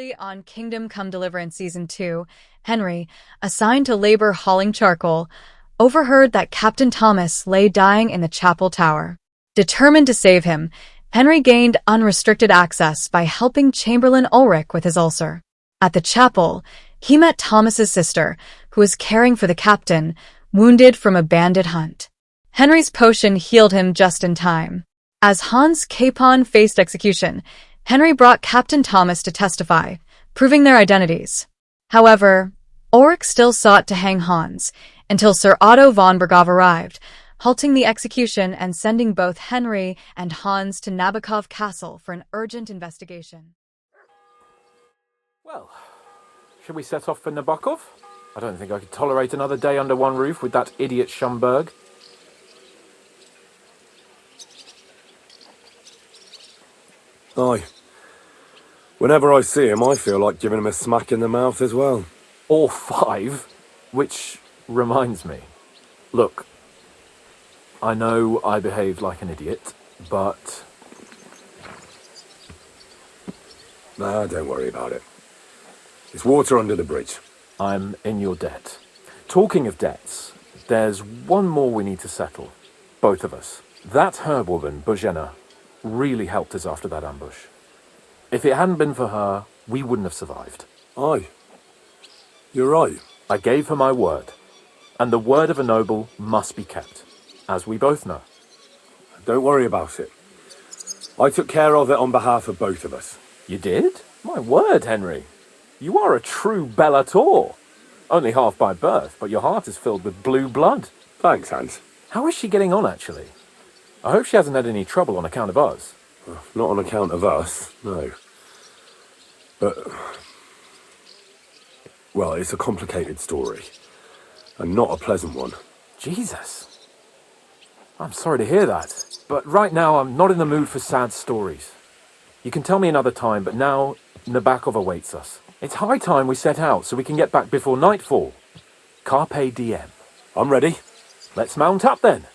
Previously on Kingdom Come Deliverance Season 2, Henry, assigned to labor hauling charcoal, overheard that Captain Thomas lay dying in the chapel tower. Determined to save him, Henry gained unrestricted access by helping Chamberlain Ulrich with his ulcer. At the chapel, he met Thomas's sister, who was caring for the captain, wounded from a bandit hunt. Henry's potion healed him just in time. As Hans Capon faced execution, Henry brought Captain Thomas to testify, proving their identities. However, Ulrich still sought to hang Hans, until Sir Otto von Bergov arrived, halting the execution and sending both Henry and Hans to Nebakov Castle for an urgent investigation. Well, should we set off for Nebakov? I don't think I could tolerate another day under one roof with that idiot Schomburg. Aye. Whenever I see him, I feel like giving him a smack in the mouth as well. Or 5, which reminds me. Look, I know I behaved like an idiot, but... Nah, don't worry about it. It's water under the bridge. I'm in your debt. Talking of debts, there's one more we need to settle. Both of us. That herb woman, Bozhena, really helped us after that ambush. If it hadn't been for her, we wouldn't have survived. Aye. You're right. I gave her my word, and the word of a noble must be kept, as we both know. Don't worry about it. I took care of it on behalf of both of us. You did? My word, Henry. You are a true bellator. Only half by birth, but your heart is filled with blue blood. Thanks, Hans. How is she getting on, actually? I hope she hasn't had any trouble on account of us. Well, not on account of us, no. But... well, it's a complicated story. And not a pleasant one. Jesus. I'm sorry to hear that. But right now, I'm not in the mood for sad stories. You can tell me another time, but now Nebakov awaits us. It's high time we set out so we can get back before nightfall. Carpe diem. I'm ready. Let's mount up then.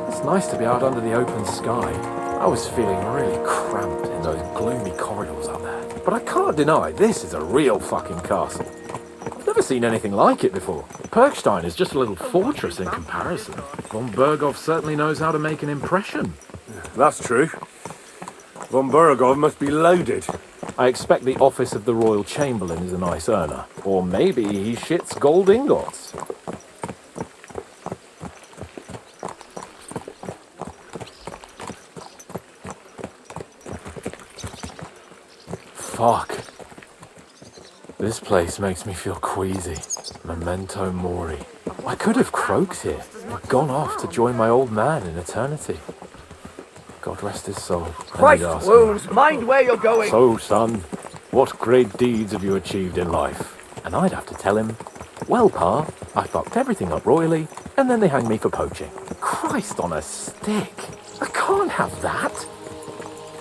It's nice to be out under the open sky. I was feeling really cramped in those gloomy corridors up there. But I can't deny, this is a real fucking castle. I've never seen anything like it before. Perkstein is just a little fortress in comparison. Von Bergov certainly knows how to make an impression. That's true. Von Bergov must be loaded. I expect the office of the Royal Chamberlain is a nice earner. Or maybe he shits gold ingots. Fuck. This place makes me feel queasy. Memento mori. I could have croaked here, or gone off to join my old man in eternity. God rest his soul. Christ wounds, mind where you're going! So, son, what great deeds have you achieved in life? And I'd have to tell him, well, Pa, I fucked everything up royally, and then they hanged me for poaching. Christ on a stick. I can't have that.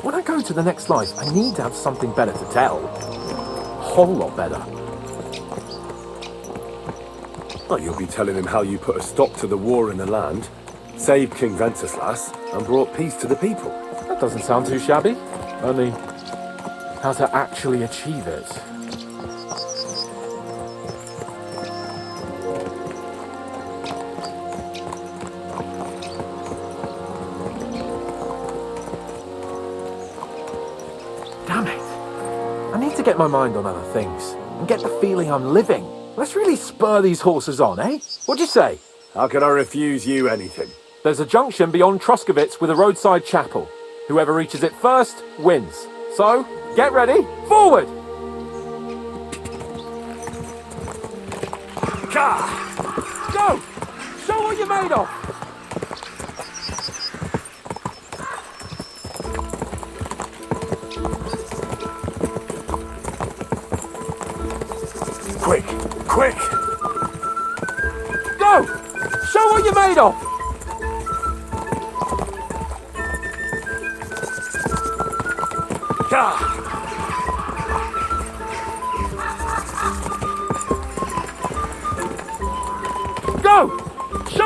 When I go to the next life, I need to have something better to tell. A whole lot better. Well, you'll be telling him how you put a stop to the war in the land, saved King Wenceslas, and brought peace to the people. That doesn't sound too shabby. Only, how to actually achieve it. Damn it. I need to get my mind on other things, and get the feeling I'm living. Let's really spur these horses on, eh? What'd you say? How could I refuse you anything? There's a junction beyond Troskovitz with a roadside chapel. Whoever reaches it first, wins. So, get ready, forward! Go! Show what you're made of! Quick! Quick! Go! Show what you're made of!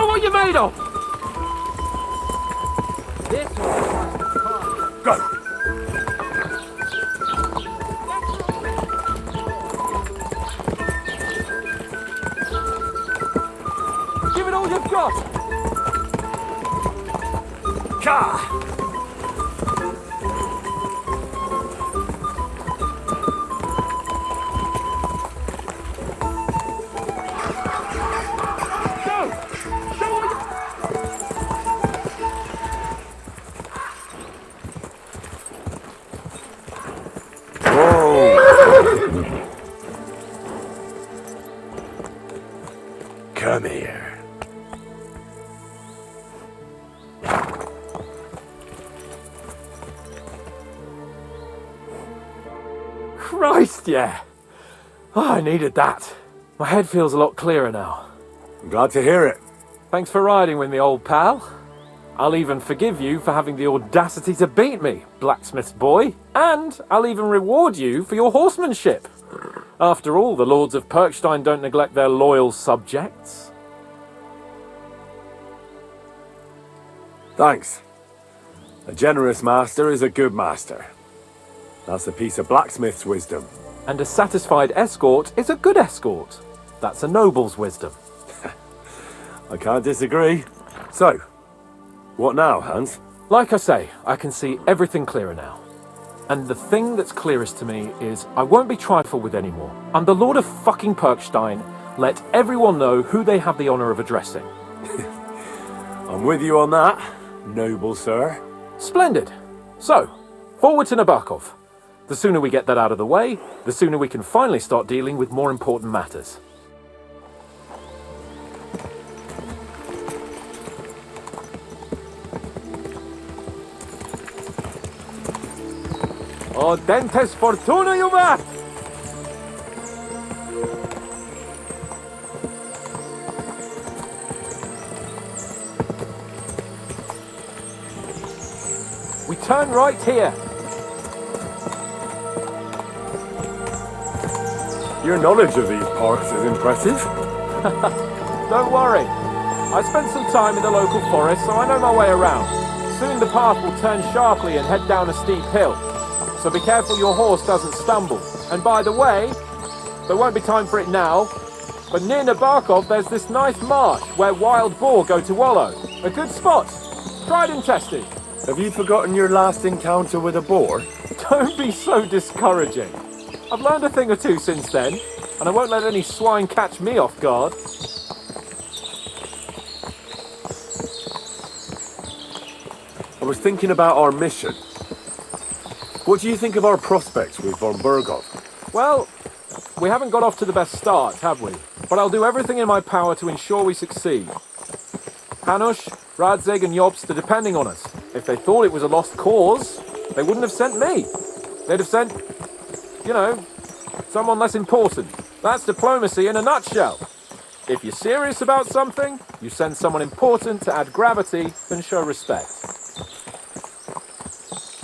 Show what you're made of! Go! Give it all you've got! Ka! Come here. Christ, yeah! Oh, I needed that. My head feels a lot clearer now. I'm glad to hear it. Thanks for riding with me, old pal. I'll even forgive you for having the audacity to beat me, blacksmith's boy. And I'll even reward you for your horsemanship. After all, the lords of Perkstein don't neglect their loyal subjects. Thanks. A generous master is a good master. That's a piece of blacksmith's wisdom. And a satisfied escort is a good escort. That's a noble's wisdom. I can't disagree. So, what now, Hans? Like I say, I can see everything clearer now. And the thing that's clearest to me is I won't be trifled with anymore. I'm the Lord of fucking Perkstein. Let everyone know who they have the honor of addressing. I'm with you on that, noble sir. Splendid. So, forward to Nebakov. The sooner we get that out of the way, the sooner we can finally start dealing with more important matters. O dentes fortuna juvat! We turn right here. Your knowledge of these parks is impressive. Don't worry. I spent some time in the local forest, so I know my way around. Soon the path will turn sharply and head down a steep hill. So be careful your horse doesn't stumble. And by the way, there won't be time for it now, but near Nebakov there's this nice marsh where wild boar go to wallow. A good spot. Tried and tested. Have you forgotten your last encounter with a boar? Don't be so discouraging. I've learned a thing or two since then, and I won't let any swine catch me off guard. I was thinking about our mission. What do you think of our prospects with von Burgov? Well, we haven't got off to the best start, have we? But I'll do everything in my power to ensure we succeed. Hanush, Radzig and Jobst are depending on us. If they thought it was a lost cause, they wouldn't have sent me. They'd have sent, you know, someone less important. That's diplomacy in a nutshell. If you're serious about something, you send someone important to add gravity and show respect.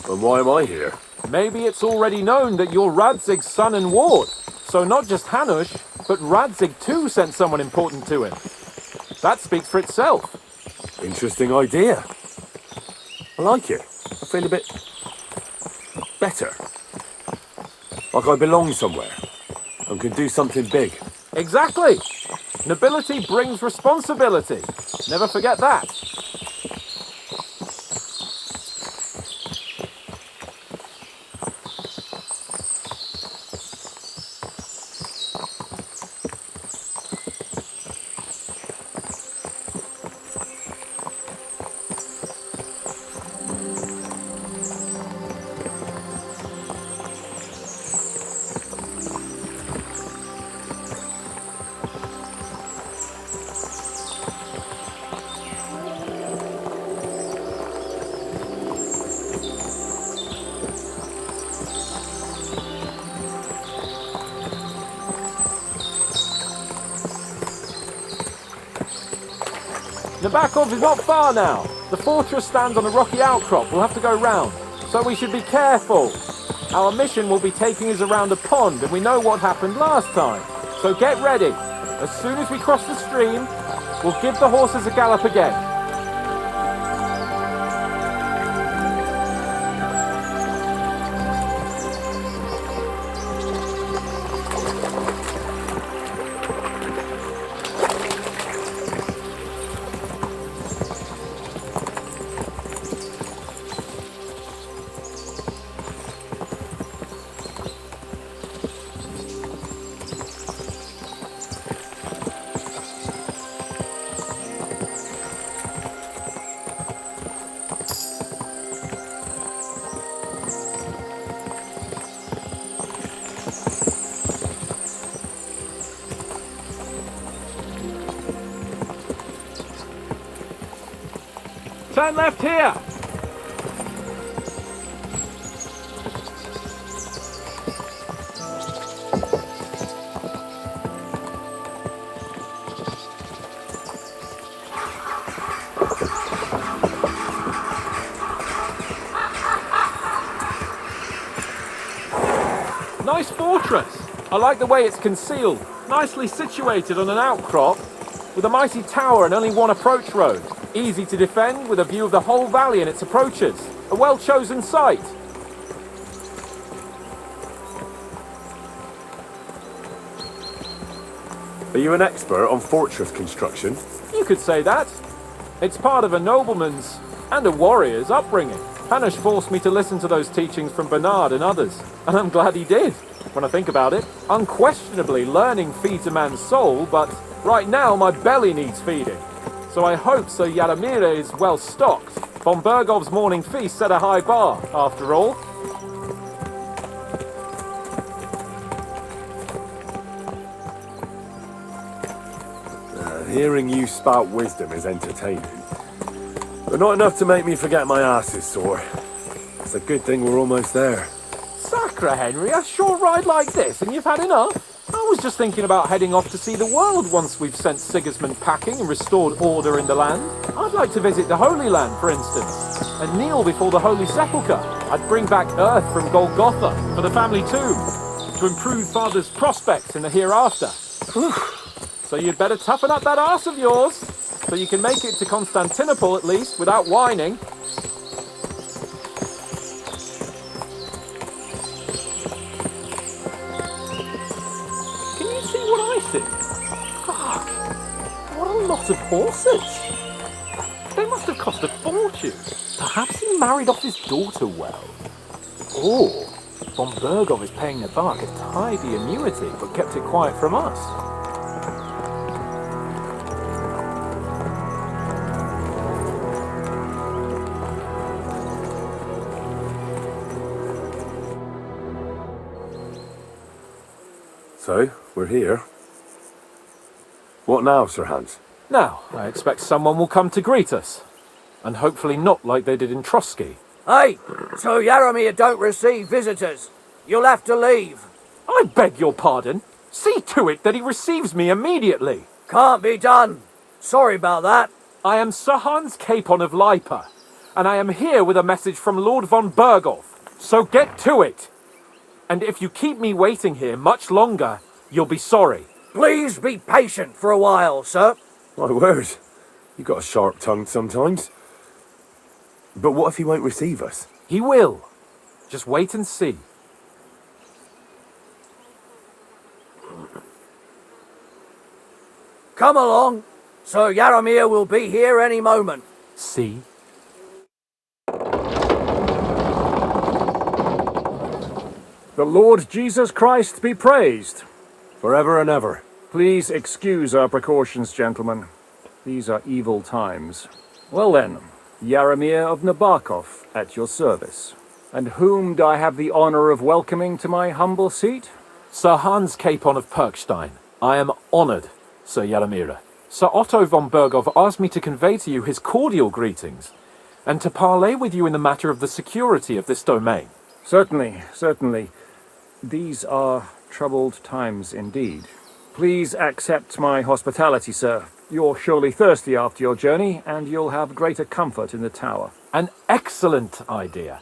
And why am I here? Maybe it's already known that you're Radzig's son and ward. So not just Hanush, but Radzig too sent someone important to him. That speaks for itself. Interesting idea. I like it. I feel a bit better. Like I belong somewhere and can do something big. Exactly. Nobility brings responsibility. Never forget that. Nebakov is not far now. The fortress stands on a rocky outcrop. We'll have to go round. So we should be careful. Our mission will be taking us around a pond, and we know what happened last time. So get ready. As soon as we cross the stream, We'll give the horses a gallop again. Turn left here! Nice fortress! I like the way it's concealed. Nicely situated on an outcrop, with a mighty tower and only one approach road. Easy to defend, with a view of the whole valley and its approaches. A well-chosen site. Are you an expert on fortress construction? You could say that. It's part of a nobleman's and a warrior's upbringing. Hanush forced me to listen to those teachings from Bernard and others, and I'm glad he did. When I think about it, unquestionably learning feeds a man's soul, but right now my belly needs feeding. So I hope Sir Yaramir is well stocked. Von Bergov's morning feast set a high bar, after all. Hearing you spout wisdom is entertaining, but not enough to make me forget my ass is sore. It's a good thing we're almost there. Sacre, Henry, a short ride like this and you've had enough? I was just thinking about heading off to see the world once we've sent Sigismund packing and restored order in the land. I'd like to visit the Holy Land, for instance, and kneel before the Holy Sepulchre. I'd bring back earth from Golgotha for the family tomb, to improve Father's prospects in the hereafter. So you'd better toughen up that arse of yours, so you can make it to Constantinople at least, without whining. Can you see what I see? Fuck! What a lot of horses! They must have cost a fortune. Perhaps he married off his daughter well. Or von Bergov is paying Nebakov a tidy annuity, but kept it quiet from us. So, we're here. What now, Sir Hans? Now, I expect someone will come to greet us. And hopefully not like they did in Trotsky. Hey, so Yaramir don't receive visitors. You'll have to leave. I beg your pardon. See to it that he receives me immediately. Can't be done. Sorry about that. I am Sir Hans Capon of Lipa, and I am here with a message from Lord von Bergov. So get to it. And if you keep me waiting here much longer, you'll be sorry. Please be patient for a while, sir. My word, you got a sharp tongue sometimes. But what if he won't receive us? He will. Just wait and see. Come along. Sir Yaramir will be here any moment. See? The Lord Jesus Christ be praised. Forever and ever. Please excuse our precautions, gentlemen. These are evil times. Well then, Yaramir of Nebakov, at your service. And whom do I have the honor of welcoming to my humble seat? Sir Hans Capon of Perkstein. I am honoured, Sir Yaramir. Sir Otto von Bergov asked me to convey to you his cordial greetings, and to parley with you in the matter of the security of this domain. Certainly, certainly. These are troubled times indeed. Please accept my hospitality, sir. You're surely thirsty after your journey, and you'll have greater comfort in the tower. An excellent idea.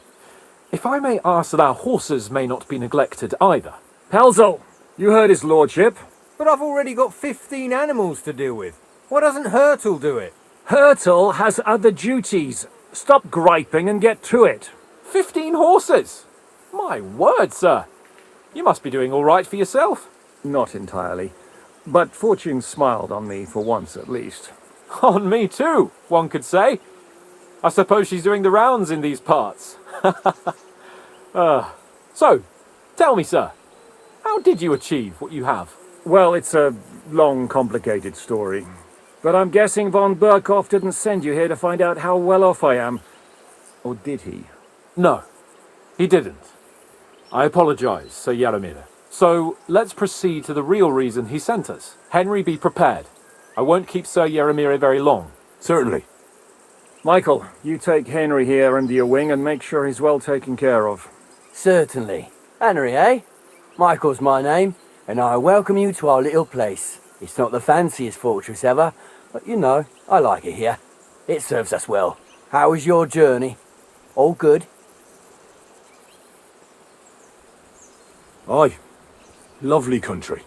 If I may ask that our horses may not be neglected either. Pelzel, you heard his lordship. But I've already got 15 animals to deal with. Why doesn't Hurtle do it? Hurtle has other duties. Stop griping and get to it. 15 horses! My word, sir. You must be doing all right for yourself. Not entirely. But fortune smiled on me for once at least. On me too, one could say. I suppose she's doing the rounds in these parts. So, tell me, sir, how did you achieve what you have? Well, it's a long, complicated story. But I'm guessing von Burkhoff didn't send you here to find out how well off I am. Or did he? No, he didn't. I apologize, Sir Yaromir. So, let's proceed to the real reason he sent us. Henry, be prepared. I won't keep Sir Yaromir very long. Certainly. Michael, you take Henry here under your wing and make sure he's well taken care of. Certainly. Henry, eh? Michael's my name, and I welcome you to our little place. It's not the fanciest fortress ever, but you know, I like it here. It serves us well. How was your journey? All good? Aye. Lovely country.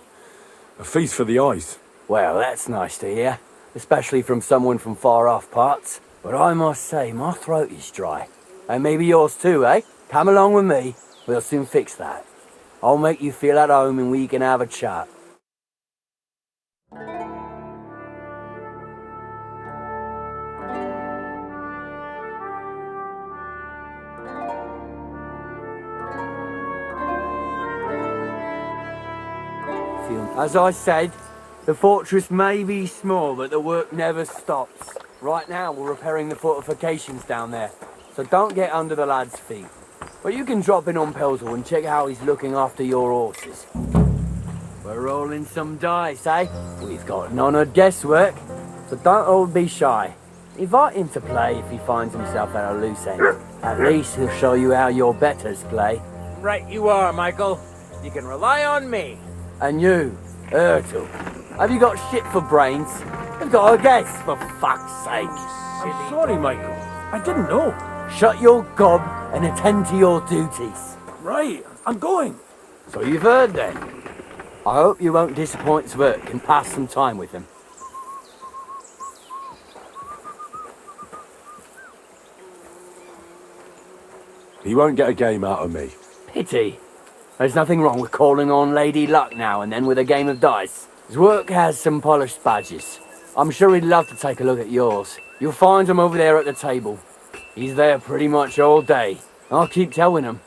A feast for the eyes. Well, that's nice to hear, especially from someone from far-off parts. But I must say, my throat is dry. And maybe yours too, eh? Come along with me. We'll soon fix that. I'll make you feel at home and we can have a chat. As I said, the fortress may be small, but the work never stops. Right now, we're repairing the fortifications down there, so don't get under the lad's feet. But you can drop in on Pelzel and check how he's looking after your horses. We're rolling some dice, eh? We've got none of guesswork, so don't all be shy. Invite him to play if he finds himself at a loose end. At least he'll show you how your betters play. Right you are, Michael. You can rely on me. And you, Ertl, have you got shit for brains? You've got a guess, for fuck's sake. I'm sorry, Michael. I didn't know. Shut your gob and attend to your duties. Right, I'm going. So you've heard then. I hope you won't disappoint Zvert and pass some time with him. He won't get a game out of me. Pity. There's nothing wrong with calling on Lady Luck now and then with a game of dice. Zvert has some polished badges. I'm sure he'd love to take a look at yours. You'll find him over there at the table. He's there pretty much all day. I'll keep telling him.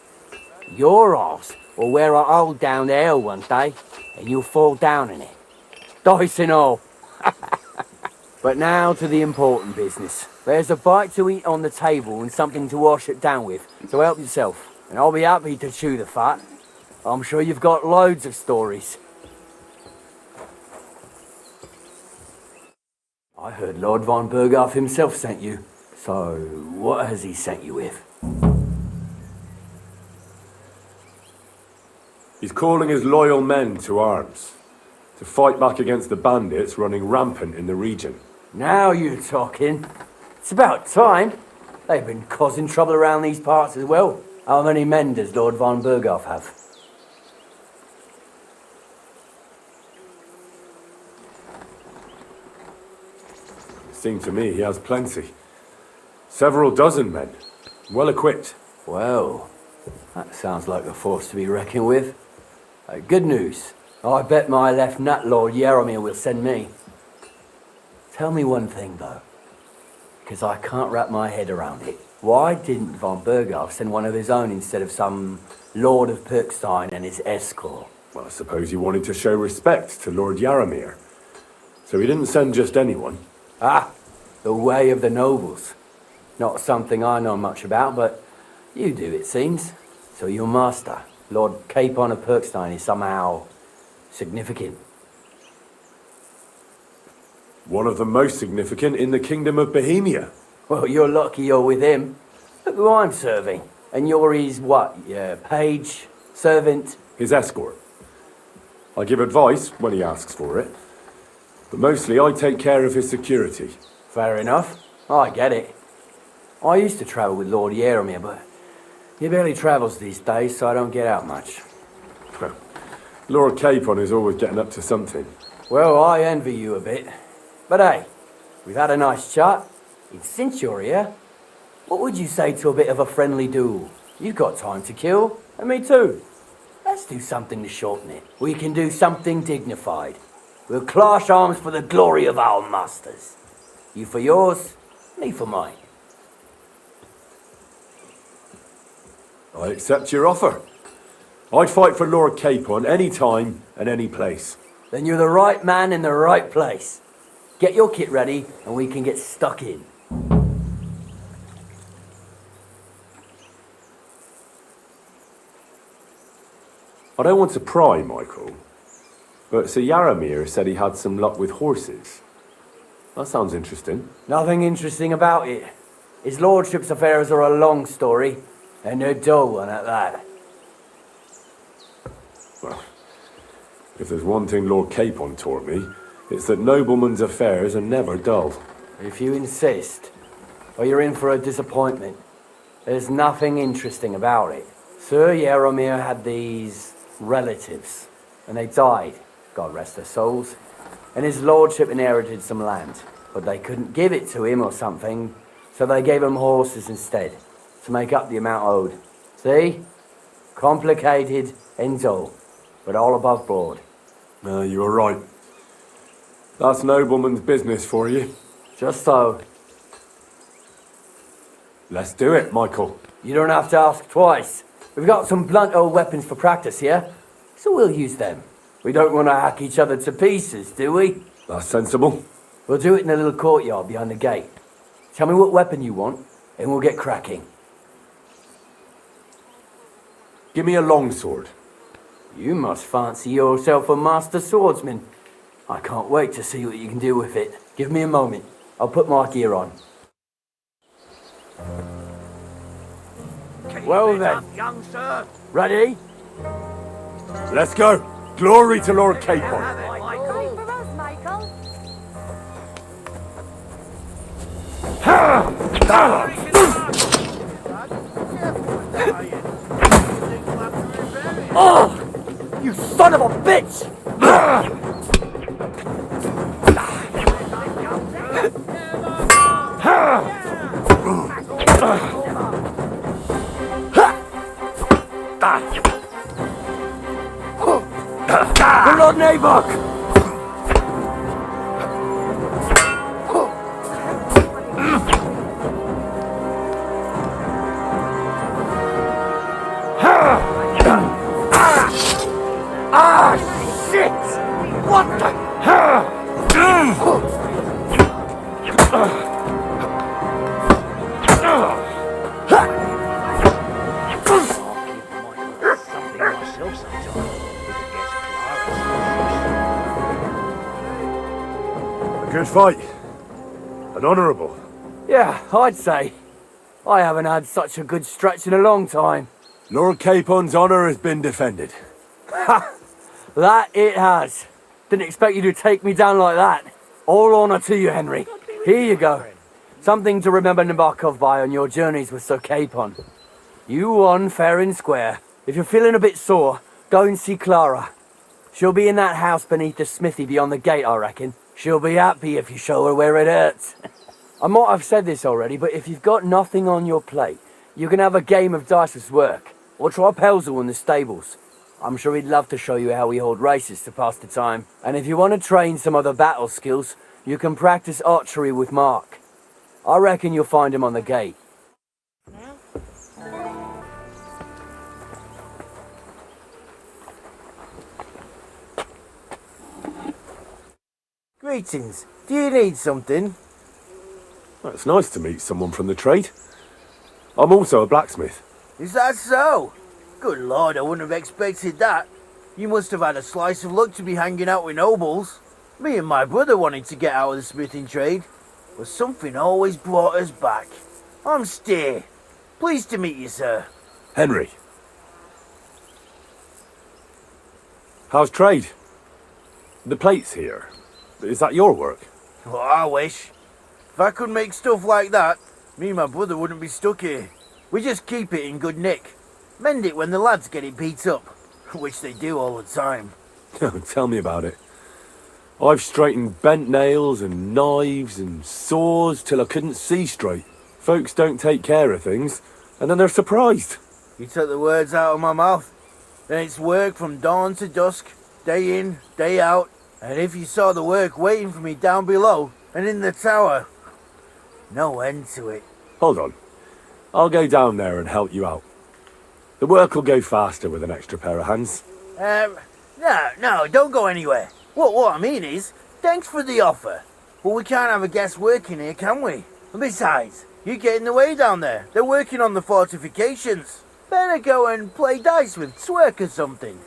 Your arse will wear a hole down the hill one day, and you'll fall down in it. Dice and all. But now to the important business. There's a bite to eat on the table and something to wash it down with, so help yourself. And I'll be happy to chew the fat. I'm sure you've got loads of stories. I heard Lord von Burghoff himself sent you. So, what has he sent you with? He's calling his loyal men to arms. To fight back against the bandits running rampant in the region. Now you're talking. It's about time. They've been causing trouble around these parts as well. How many men does Lord von Burghoff have? Seems to me he has plenty. Several dozen men. Well equipped. Well, that sounds like a force to be reckoned with. Good news. I bet my left nut Lord Yaromir will send me. Tell me one thing though, because I can't wrap my head around it. Why didn't von Burghoff send one of his own instead of some Lord of Pirkstein and his escort? Well, I suppose he wanted to show respect to Lord Yaromir. So he didn't send just anyone. Ah, the way of the nobles. Not something I know much about, but you do, it seems. So your master, Lord Capon of Pirkstein, is somehow significant. One of the most significant in the Kingdom of Bohemia. Well, you're lucky you're with him. Look who I'm serving. And you're his what? Yeah, page? Servant? His escort. I give advice when he asks for it. But mostly I take care of his security. Fair enough. I get it. I used to travel with Lord Yaromir, but he barely travels these days, so I don't get out much. Lord Capon is always getting up to something. Well, I envy you a bit. But hey, we've had a nice chat. And since you're here, what would you say to a bit of a friendly duel? You've got time to kill, and me too. Let's do something to shorten it. We can do something dignified. We'll clash arms for the glory of our masters. You for yours, me for mine. I accept your offer. I'd fight for Lord Capon any time and any place. Then you're the right man in the right place. Get your kit ready, and we can get stuck in. I don't want to pry, Michael, but Sir Yaramir said he had some luck with horses. That sounds interesting. Nothing interesting about it. His lordship's affairs are a long story, and they're dull one at that. Well, if there's one thing Lord Capon taught me, it's that noblemen's affairs are never dull. If you insist, or you're in for a disappointment. There's nothing interesting about it. Sir Yaramir had these relatives, and they died, God rest their souls, and his lordship inherited some land, but they couldn't give it to him or something, so they gave him horses instead, to make up the amount owed. See? Complicated and dull, but all above board. You're right. That's nobleman's business for you. Just so. Let's do it, Michael. You don't have to ask twice. We've got some blunt old weapons for practice here, so we'll use them. We don't want to hack each other to pieces, do we? That's sensible. We'll do it in a little courtyard behind the gate. Tell me what weapon you want, and we'll get cracking. Give me a longsword. You must fancy yourself a master swordsman. I can't wait to see what you can do with it. Give me a moment. I'll put my gear on. Well then, young sir. ready? Let's go. Glory to Lord Capon. Wait for us, Michael. Oh! You son of a bitch! The Lord Nebakov! Ah, shit! What the? A good fight. An honourable. Yeah, I'd say. I haven't had such a good stretch in a long time. Lord Capon's honour has been defended. Ha! That it has. Didn't expect you to take me down like that. All honour to you, Henry. Here you go. Something to remember Nebakov by on your journeys with Sir Capon. You won fair and square. If you're feeling a bit sore, go and see Clara. She'll be in that house beneath the smithy beyond the gate, I reckon. She'll be happy if you show her where it hurts. I might have said this already, but if you've got nothing on your plate, you can have a game of dice with work, or try Pelzel in the stables. I'm sure he'd love to show you how we hold races to pass the time. And if you want to train some other battle skills, you can practice archery with Mark. I reckon you'll find him on the gate. Greetings. Do you need something? Well, it's nice to meet someone from the trade. I'm also a blacksmith. Is that so? Good lord, I wouldn't have expected that. You must have had a slice of luck to be hanging out with nobles. Me and my brother wanted to get out of the smithing trade, but something always brought us back. I'm Steer. Pleased to meet you, sir. Henry. How's trade? The plates here. Is that your work? Well, I wish. If I could make stuff like that, me and my brother wouldn't be stuck here. We just keep it in good nick. Mend it when the lads get it beat up, which they do all the time. Tell me about it. I've straightened bent nails and knives and saws till I couldn't see straight. Folks don't take care of things, and then they're surprised. You took the words out of my mouth. Then it's work from dawn to dusk, day in, day out. And if you saw the work waiting for me down below and in the tower, no end to it. Hold on. I'll go down there and help you out. The work will go faster with an extra pair of hands. No, don't go anywhere. What I mean is, thanks for the offer. But we can't have a guest working here, can we? And besides, you get in the way down there. They're working on the fortifications. Better go and play dice with Twerk or something.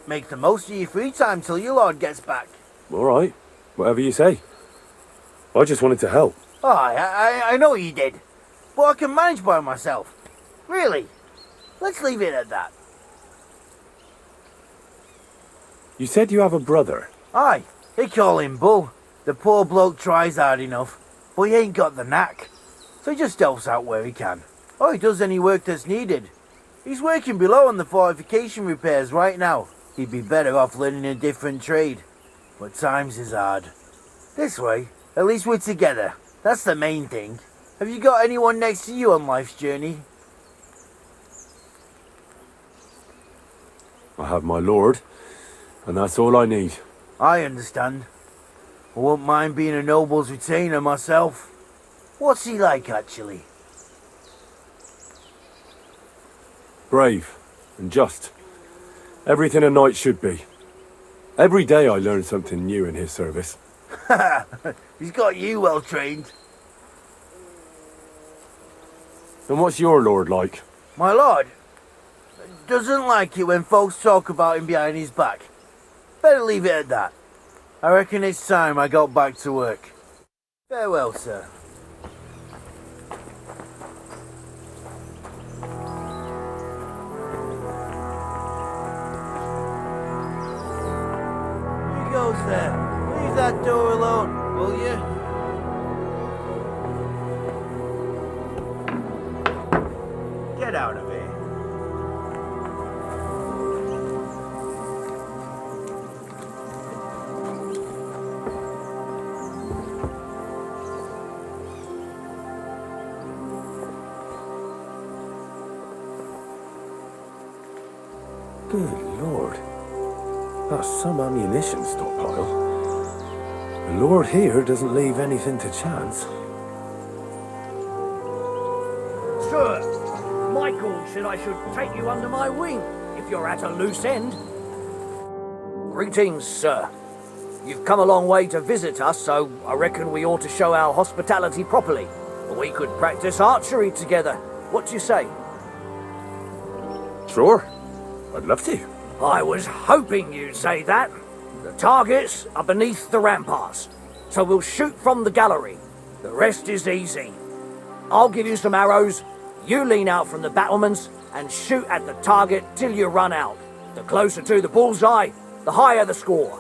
Make the most of your free time till your lord gets back. All right, whatever you say. I just wanted to help. Oh, I know you did. But I can manage by myself. Really. Let's leave it at that. You said you have a brother. Aye, they call him Bull. The poor bloke tries hard enough, but he ain't got the knack. So he just helps out where he can. Or he does any work that's needed. He's working below on the fortification repairs right now. He'd be better off learning a different trade. But times is hard. This way, at least we're together. That's the main thing. Have you got anyone next to you on life's journey? I have my lord, and that's all I need. I understand. I won't mind being a noble's retainer myself. What's he like, actually? Brave and just. Everything a knight should be. Every day I learn something new in his service. He's got you well trained. And what's your lord like? My lord doesn't like it when folks talk about him behind his back. Better leave it at that. I reckon it's time I got back to work. Farewell, sir. You go, sir. Leave that door alone, will you? Get out of here. Good lord. That's some ammunition stockpile. The lord here doesn't leave anything to chance. Sir, Michael said I should take you under my wing if you're at a loose end. Greetings, sir. You've come a long way to visit us, so I reckon we ought to show our hospitality properly. We could practice archery together. What do you say? Sure. I'd love to. I was hoping you'd say that. The targets are beneath the ramparts, so we'll shoot from the gallery. The rest is easy. I'll give you some arrows, you lean out from the battlements and shoot at the target till you run out. The closer to the bullseye, the higher the score.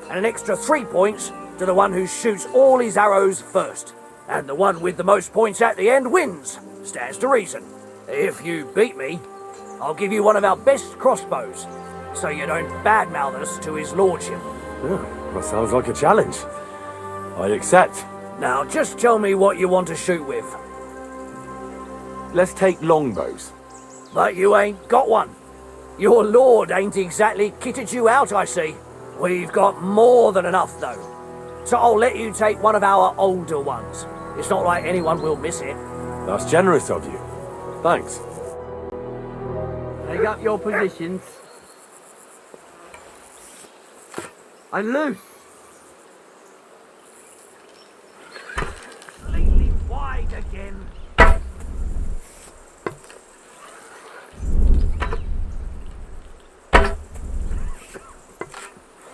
And an extra 3 points to the one who shoots all his arrows first. And the one with the most points at the end wins. Stands to reason. If you beat me, I'll give you one of our best crossbows, so you don't badmouth us to his lordship. Yeah, that sounds like a challenge. I accept. Now, just tell me what you want to shoot with. Let's take longbows. But you ain't got one. Your lord ain't exactly kitted you out, I see. We've got more than enough, though. So I'll let you take one of our older ones. It's not like anyone will miss it. That's generous of you. Thanks. Take up your positions. And loose. Completely wide again.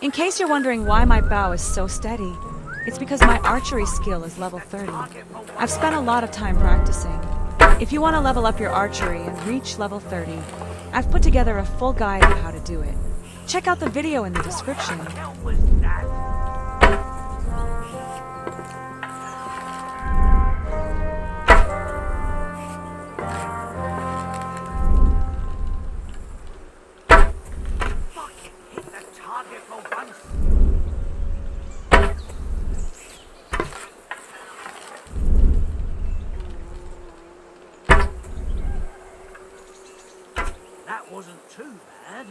In case you're wondering why my bow is so steady, it's because my archery skill is level 30. I've spent a lot of time practicing. If you want to level up your archery and reach level 30, I've put together a full guide on how to do it. Check out the video in the description. What the hell was that? Fuck, hit the target for once. wasn't too bad.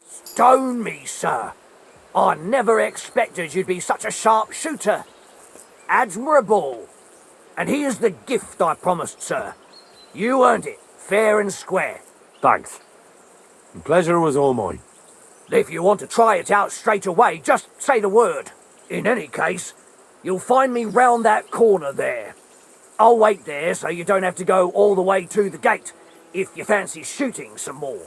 Stone me, sir. I never expected you'd be such a sharp shooter. Admirable. And here's the gift I promised, sir. You earned it, fair and square. Thanks. The pleasure was all mine. If you want to try it out straight away, just say the word. In any case, you'll find me round that corner there. I'll wait there so you don't have to go all the way to the gate, if you fancy shooting some more.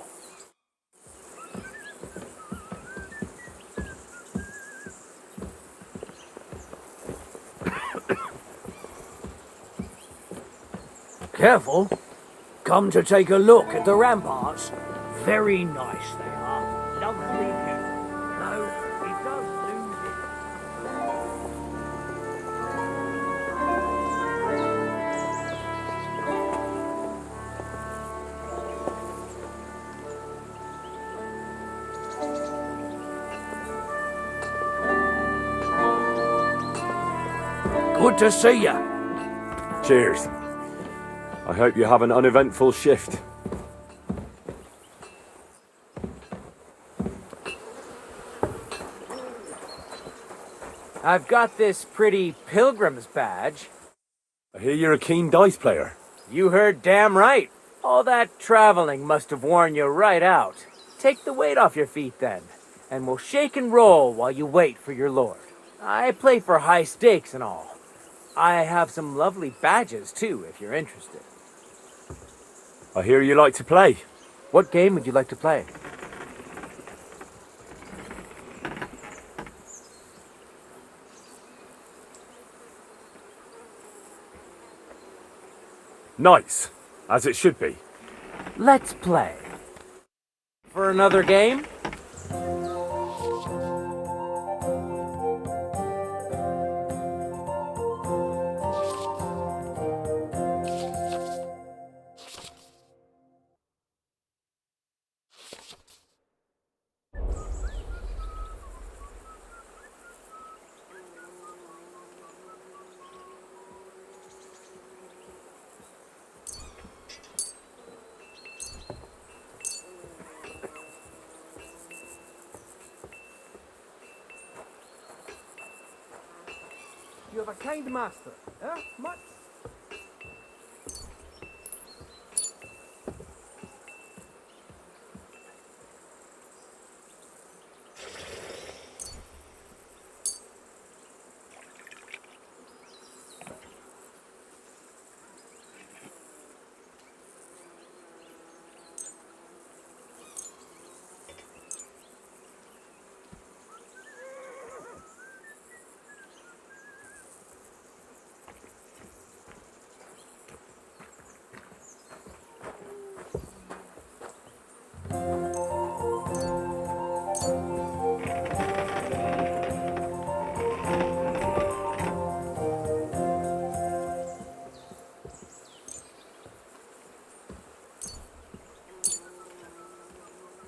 Careful. Come to take a look at the ramparts. Very nice they are. Lovely view. Though it does lose it. Good to see you. Cheers. I hope you have an uneventful shift. I've got this pretty pilgrim's badge. I hear you're a keen dice player. You heard damn right. All that traveling must have worn you right out. Take the weight off your feet then, and we'll shake and roll while you wait for your lord. I play for high stakes and all. I have some lovely badges too, if you're interested. I hear you like to play. What game would you like to play? Nice, as it should be. Let's play. For another game? You have a kind master, eh? Much?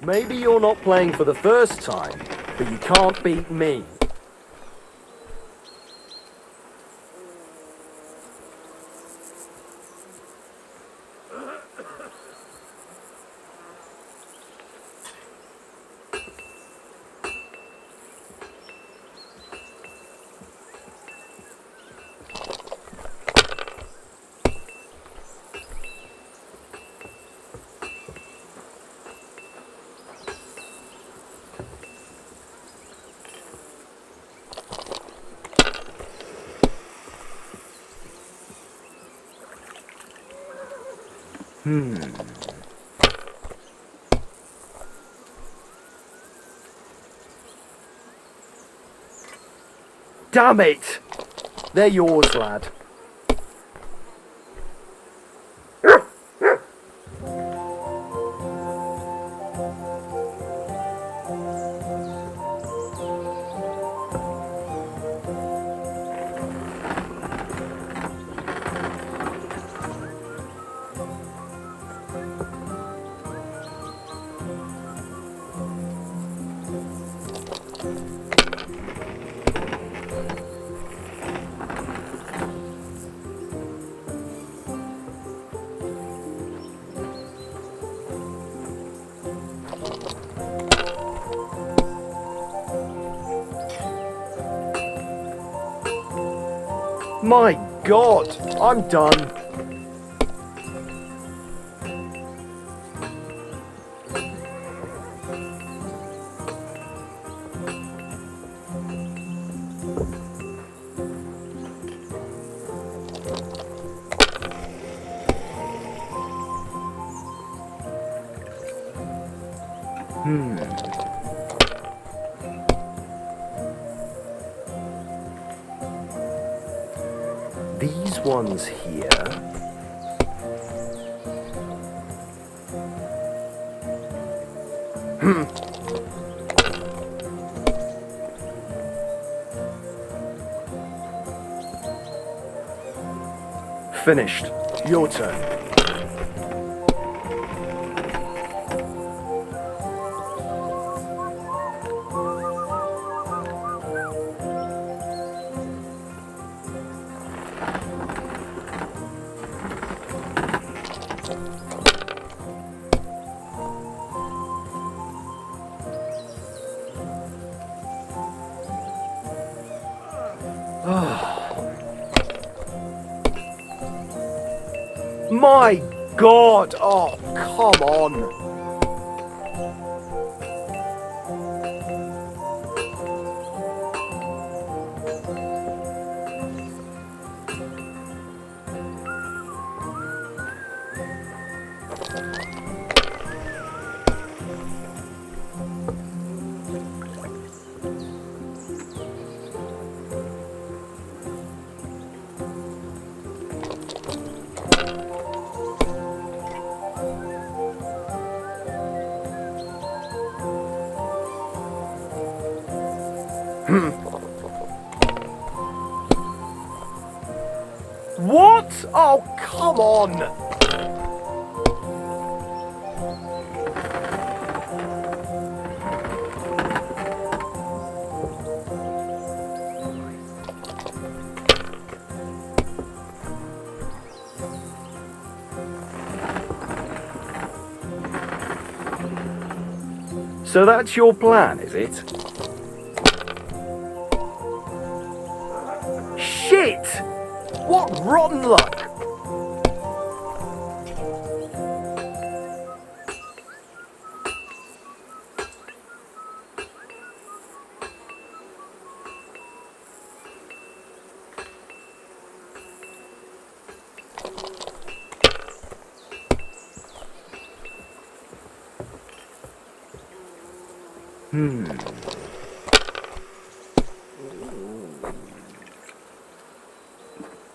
Maybe you're not playing for the first time, but you can't beat me. Damn it! They're yours, lad. My God, I'm done. These ones here. Finished. Your turn. My God! Oh, come on! What? Oh, come on! So that's your plan, is it? Shit! What rotten luck!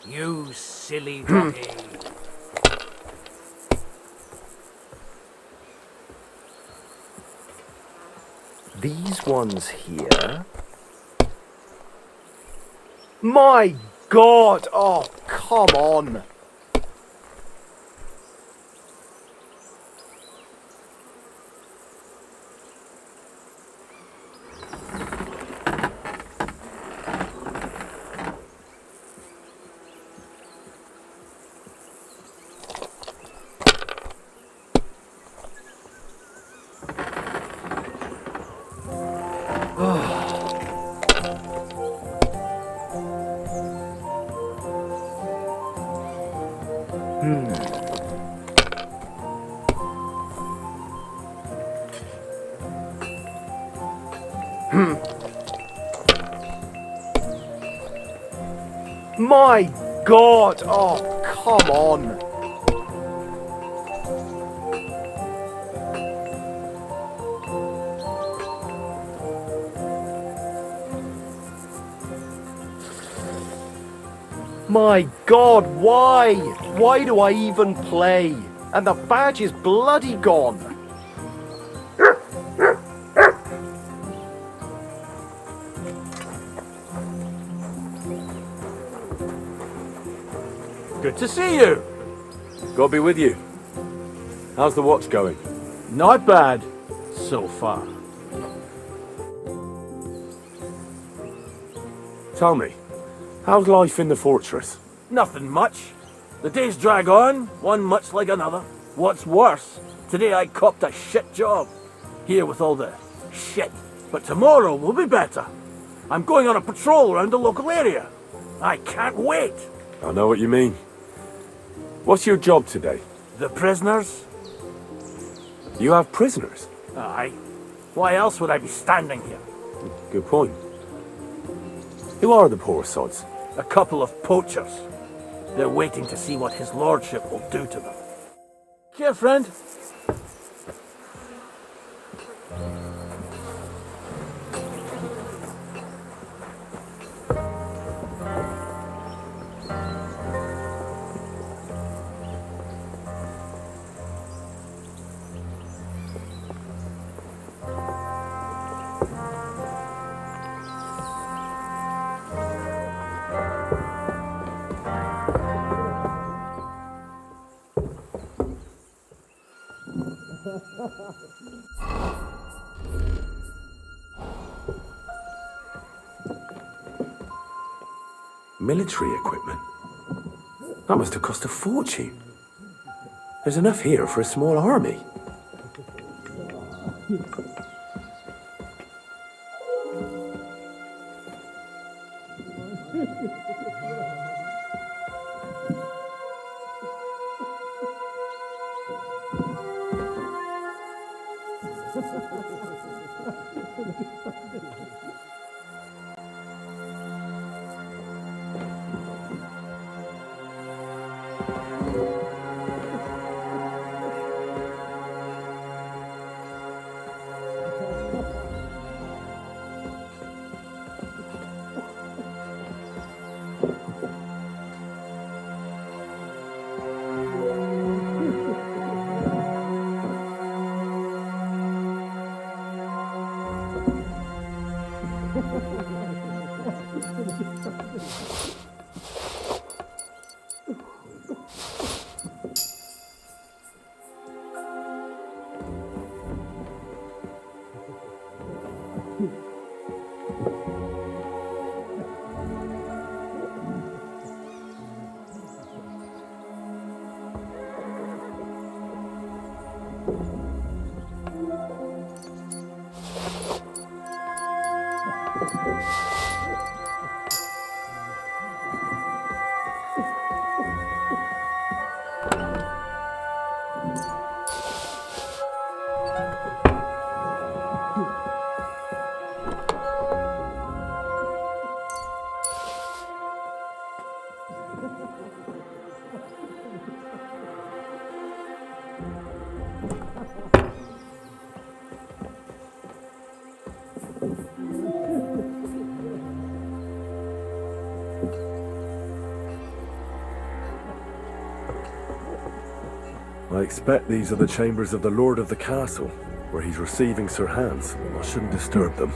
You silly doggy. These ones here. My God! Oh, come on! My God! Oh, come on! My God, why? Why do I even play? And the badge is bloody gone. Good to see you. God be with you. How's the watch going? Not bad, so far. Tell me, how's life in the fortress? Nothing much. The days drag on, one much like another. What's worse, today I copped a shit job. Here with all the shit. But tomorrow will be better. I'm going on a patrol around the local area. I can't wait! I know what you mean. What's your job today? The prisoners? You have prisoners? Aye. Why else would I be standing here? Good point. Who are the poor sods? A couple of poachers. They're waiting to see what his lordship will do to them. Here, friend. Military equipment? That must have cost a fortune. There's enough here for a small army. I expect these are the chambers of the Lord of the Castle, where he's receiving Sir Hans. I shouldn't disturb them.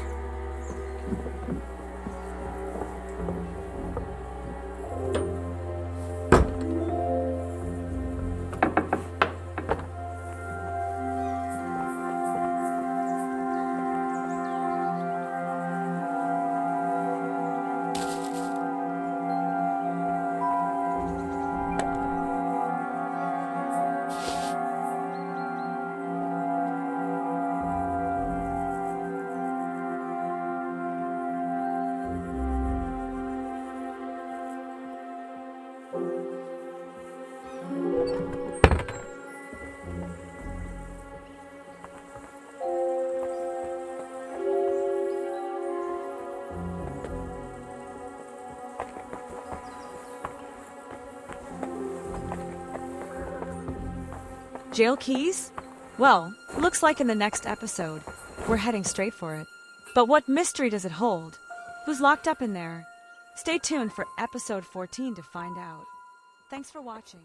Jail keys? Well, looks like in the next episode, we're heading straight for it. But what mystery does it hold? Who's locked up in there? Stay tuned for episode 14 to find out. Thanks for watching.